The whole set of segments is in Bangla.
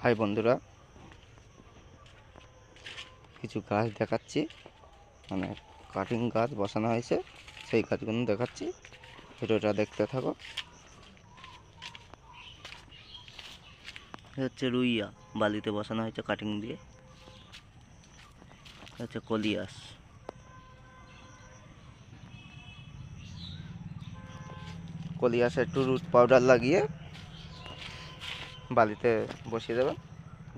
হাই বন্ধুরা, কিছু গাছ দেখাচ্ছি, মানে কাটিং গাছ বসানো হয়েছে, সেই গাছগুলো দেখাচ্ছি। ভিডিওটা দেখতে থাকো। হচ্ছে রুইয়া, বালিতে বসানো হয়েছে কাটিং দিয়ে। হচ্ছে কলিয়াস, কলিয়াসে একটু রুট পাউডার লাগিয়ে বালিতে বসিয়ে দেবেন,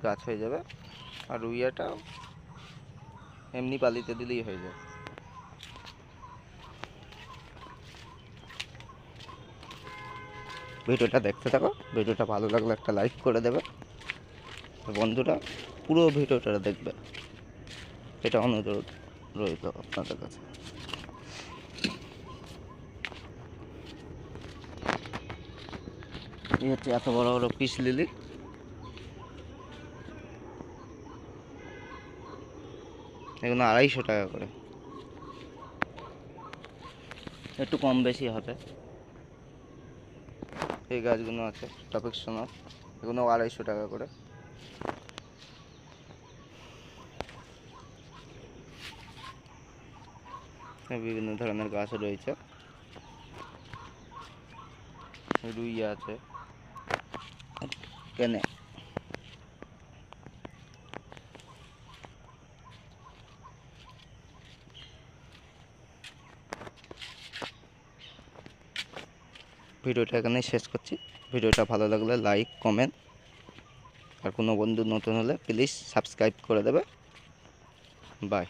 গাছ হয়ে যাবে। আর রুইয়াটা এমনি বালিতে দিলেই হয়ে যায়। ভিডিওটা দেখতে থাকো। ভিডিওটা ভালো লাগলে একটা লাইক করে দেবে বন্ধুরা, পুরো ভিডিওটা দেখবে, এটা অনুরোধ রইল আপনাদের কাছে। এই হচ্ছে এত বড় বড় পিস লিলি, এগুলো 250 টাকা করে, একটু কম বেশি হবে। এই গাছগুলো আছে টপিক সোনার, এগুলো 250 টাকা করে। বিভিন্ন ধরনের গাছ রয়েছে, রুইয়া আছে কেনে। ভিডিওটা এখানেই শেষ করছি। ভিডিওটা ভালো লাগলে লাইক কমেন্ট, আর কোনো বন্ধু নতুন হলে প্লিজ সাবস্ক্রাইব করে দেবে। বাই।